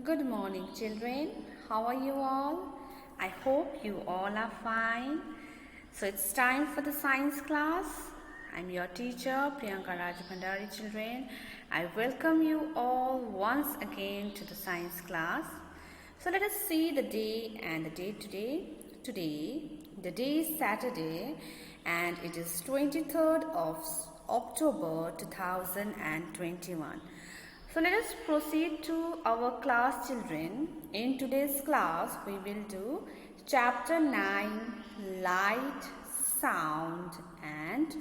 Good morning, children. How are you all? I hope you all are fine. So it's time for the science class. I'm your teacher, Priyanka Rajbhandari, children. I welcome you all once again to the science class. So let us see the day and the date today. Today, the day is Saturday and it is 23rd of October 2021. So let us proceed to our class, children. In today's class, we will do chapter 9, light, sound and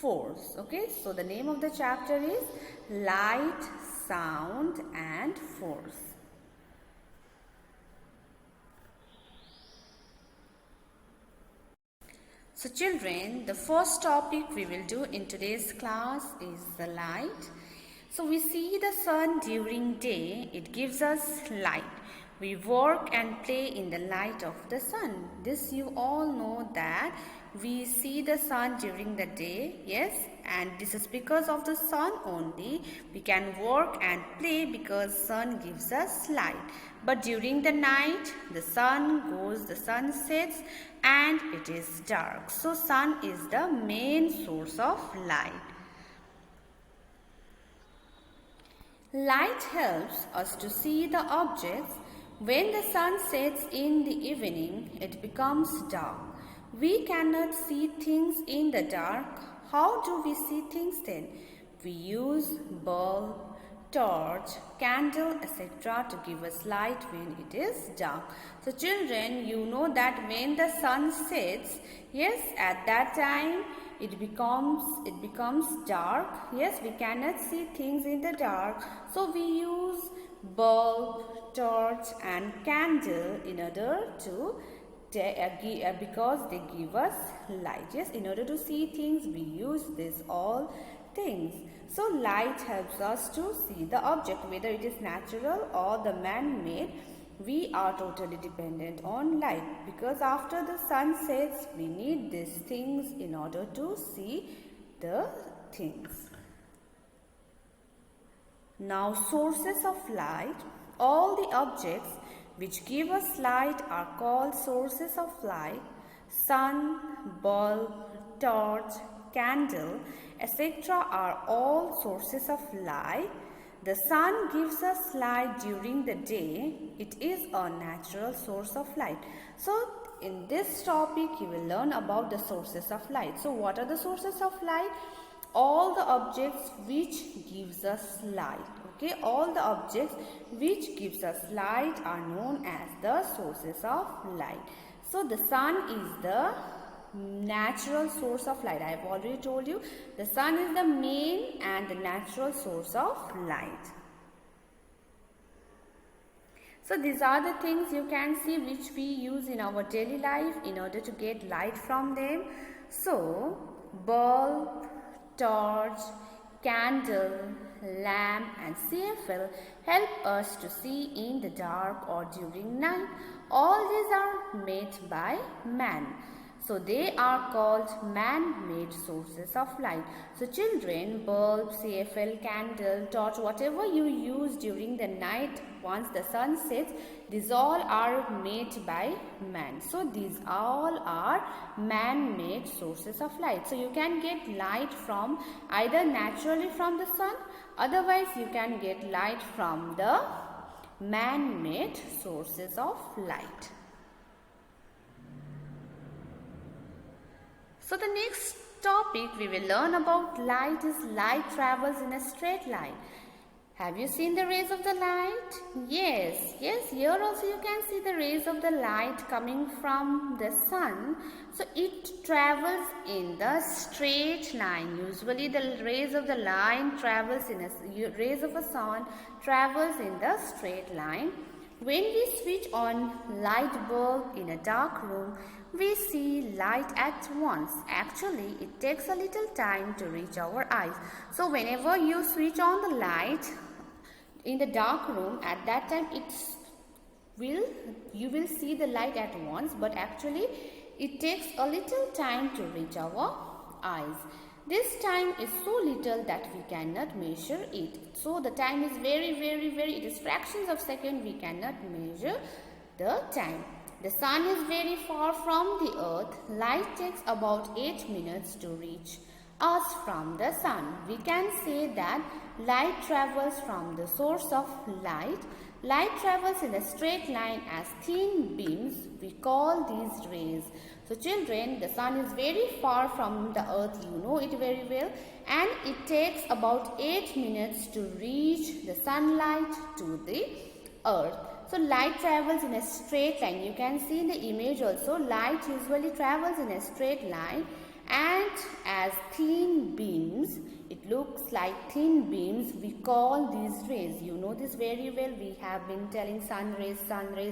force. Okay, so the name of the chapter is light, sound and force. So children, the first topic we will do in today's class is the light. So we see the sun during day, it gives us light. We work and play in the light of the sun. This you all know that we see the sun during the day, yes, and this is because of the sun only. We can work and play because sun gives us light. But during the night, the sun goes, the sun sets and it is dark. So sun is the main source of light. Light helps us to see the objects. When the sun sets in the evening, it becomes dark. We cannot see things in the dark. How do we see things then? We use bulb, torch, candle, etc. to give us light when it is dark. So children, you know that when the sun sets, yes, at that time it becomes dark. Yes, we cannot see things in the dark. So we use bulb, torch and candle in order to because they give us light. Yes, in order to see things we use this all things. So light helps us to see the object, whether it is natural or the man-made. We are totally dependent on light because after the sun sets we need these things in order to see the things. Now sources of light. All the objects which give us light are called sources of light. Sun, bulb, torch, candle, etc. are all sources of light. The sun gives us light during the day. It is a natural source of light. So in this topic you will learn about the sources of light. So what are the sources of light? All the objects which gives us light. Okay, all the objects which gives us light are known as the sources of light. So the sun is the natural source of light. I have already told you the sun is the main and the natural source of light. So these are the things you can see which we use in our daily life in order to get light from them. So bulb, torch, candle, lamp and CFL help us to see in the dark or during night. All these are made by man. So they are called man-made sources of light. So children, bulb, CFL, candle, torch, whatever you use during the night once the sun sets, these all are made by man. So these all are man-made sources of light. So you can get light from either naturally from the sun, otherwise you can get light from the man-made sources of light. So the next topic we will learn about light is light travels in a straight line. Have you seen the rays of the light? Yes, here also you can see the rays of the light coming from the sun. So it travels in the straight line. Usually the rays of the line travels in rays of a sun travels in the straight line. When we switch on light bulb in a dark room, we see light at once. Actually, it takes a little time to reach our eyes. So whenever you switch on the light in the dark room, at that time you will see the light at once, but actually it takes a little time to reach our eyes. This time is so little that we cannot measure it. So the time is very, it is fractions of second, we cannot measure the time. The sun is very far from the earth. Light takes about 8 minutes to reach us from the sun. We can say that light travels from the source of light. Light travels in a straight line as thin beams. We call these rays. So children, the sun is very far from the earth, you know it very well, and it takes about 8 minutes to reach the sunlight to the earth. So light travels in a straight line. You can see in the image also, light usually travels in a straight line and as thin beams. It looks like thin beams. We call these rays. You know this very well. We have been telling sun rays,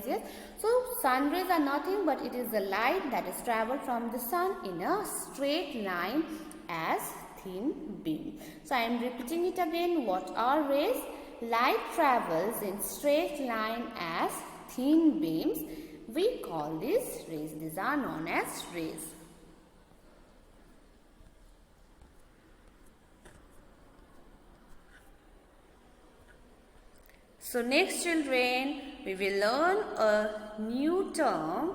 yes. So sun rays are nothing but it is the light that is traveled from the sun in a straight line as thin beam. So I am repeating it again. What are rays? Light travels in straight line as thin beams. We call these rays. These are known as rays. So next children, we will learn a new term,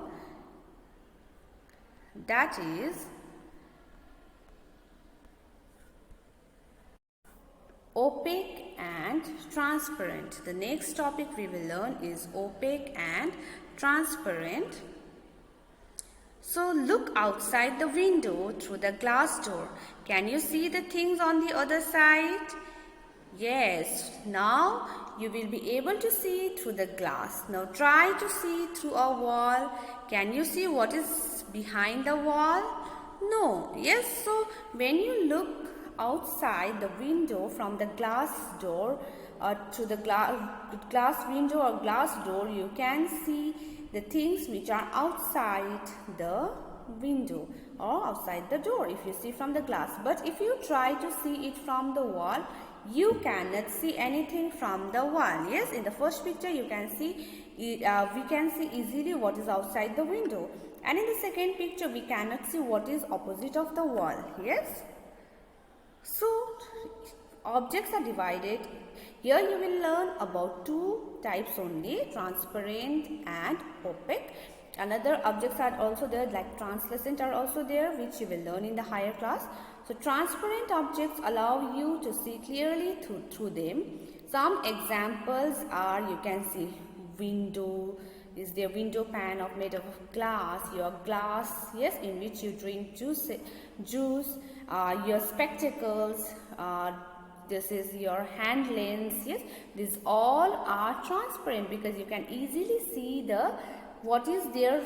that is opaque and transparent. The next topic we will learn is opaque and transparent. So look outside the window through the glass door. Can you see the things on the other side? Yes, now you will be able to see through the glass. Now try to see through a wall. Can you see what is behind the wall? No. Yes, so when you look outside the window from the glass door to the glass window or glass door, you can see the things which are outside the window or outside the door if you see from the glass. But if you try to see it from the wall, you cannot see anything from the wall. Yes, in the first picture you can see we can see easily what is outside the window, and in the second picture we cannot see what is opposite of the wall. Yes, so objects are divided. Here you will learn about two types only, transparent and opaque. Another objects are also there, like translucent are also there, which you will learn in the higher class. So transparent objects allow you to see clearly through them. Some examples are, you can see window, is their window pane made of glass, your glass, yes, in which you drink juice, your spectacles, this is your hand lens, yes, these all are transparent because you can easily see what is there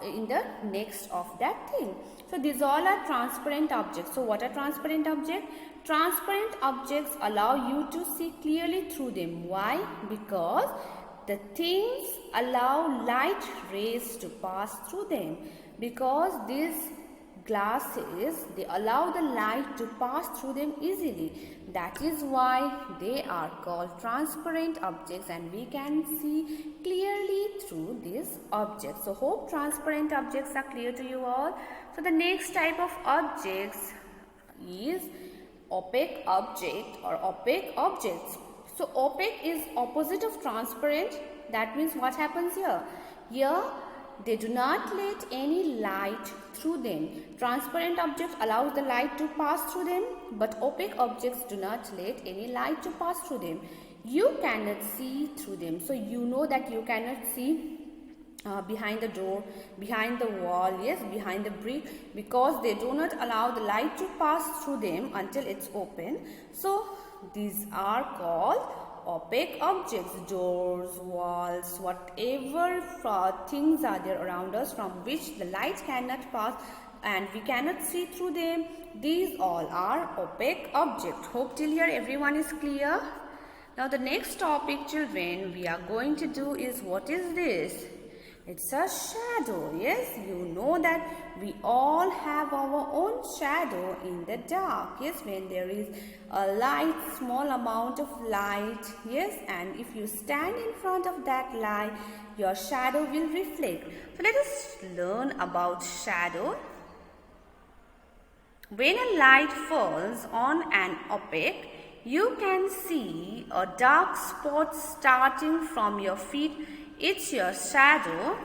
in the next of that thing. So these all are transparent objects. So what are transparent objects? Transparent objects allow you to see clearly through them. Why? Because the things allow light rays to pass through them. Because these glasses, they allow the light to pass through them easily. That is why they are called transparent objects, and we can see clearly through these objects. So hope transparent objects are clear to you all. So the next type of objects is opaque object or opaque objects. So opaque is opposite of transparent. That means what happens here? Here they do not let any light through them. Transparent objects allows the light to pass through them, but opaque objects do not let any light to pass through them. You cannot see through them. So you know that you cannot see behind the door, behind the wall, yes, behind the brick, because they do not allow the light to pass through them until it's open. So these are called opaque objects. Doors, walls, whatever things are there around us from which the light cannot pass and we cannot see through them, these all are opaque objects. Hope till here everyone is clear. Now the next topic, children, we are going to do is, what is this? It's a shadow. Yes, you know that we all have our own shadow in the dark. Yes, when there is a light, small amount of light. Yes, and if you stand in front of that light, your shadow will reflect. So let us learn about shadow. When a light falls on an opaque, you can see a dark spot starting from your feet. It's your shadow.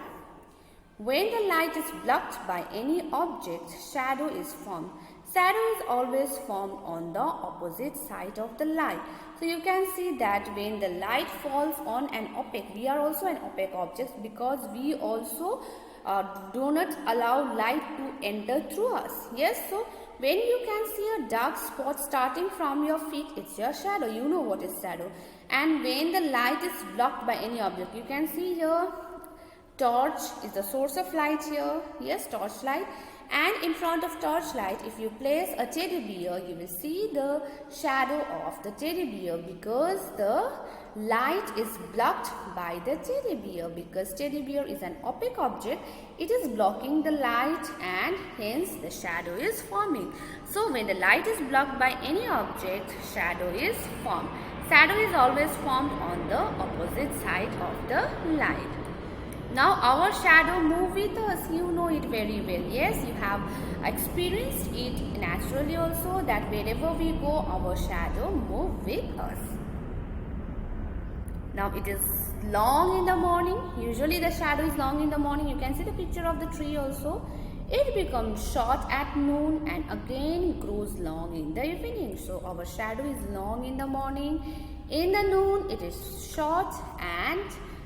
When the light is blocked by any object, shadow is formed. Shadow is always formed on the opposite side of the light. So you can see that when the light falls on an opaque, we are also an opaque object because we also do not allow light to enter through us. Yes, so when you can see a dark spot starting from your feet, it's your shadow. You know what is shadow. And when the light is blocked by any object, you can see here torch is the source of light here. Yes, torchlight. And in front of torchlight, if you place a teddy bear, you will see the shadow of the teddy bear because the light is blocked by the teddy bear. Because teddy bear is an opaque object, it is blocking the light and hence the shadow is forming. So when the light is blocked by any object, shadow is formed. Shadow is always formed on the opposite side of the light. Now our shadow move with us, you know it very well. Yes, you have experienced it naturally also that wherever we go, our shadow move with us. Now it is long in the morning. Usually the shadow is long in the morning. You can see the picture of the tree also. It becomes short at noon and again grows long in the evening. So our shadow is long in the morning. In the noon it is short, and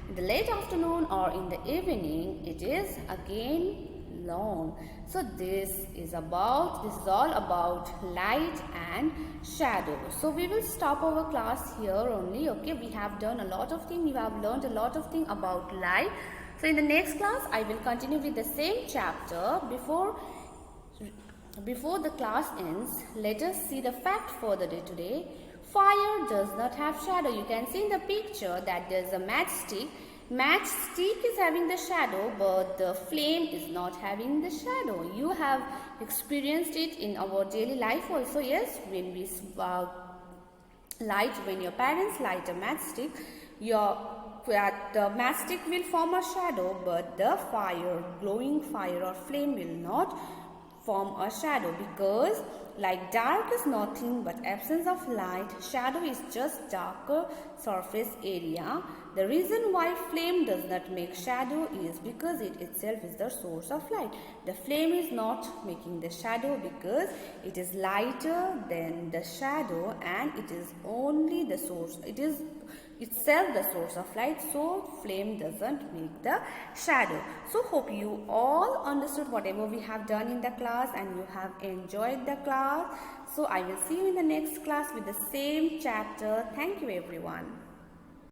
in the late afternoon or in the evening it is again long. So this is all about light and shadow. So we will stop our class here only. Okay, we have done a lot of things. You have learned a lot of things about light. So in the next class I will continue with the same chapter. Before the class ends, let us see the fact for the day today. Fire does not have shadow. You can see in the picture that there is a matchstick. Matchstick is having the shadow, but the flame is not having the shadow. You have experienced it in our daily life also. Yes, when we when your parents light a matchstick, the matchstick will form a shadow, but the glowing fire or flame will not form a shadow, because like dark is nothing but absence of light, shadow is just darker surface area. The reason why flame does not make shadow is because it itself is the source of light. The flame is not making the shadow because it is lighter than the shadow and it is only the source. It is itself the source of light, so flame doesn't make the shadow. So hope you all understood whatever we have done in the class and you have enjoyed the class. So I will see you in the next class with the same chapter. Thank you everyone.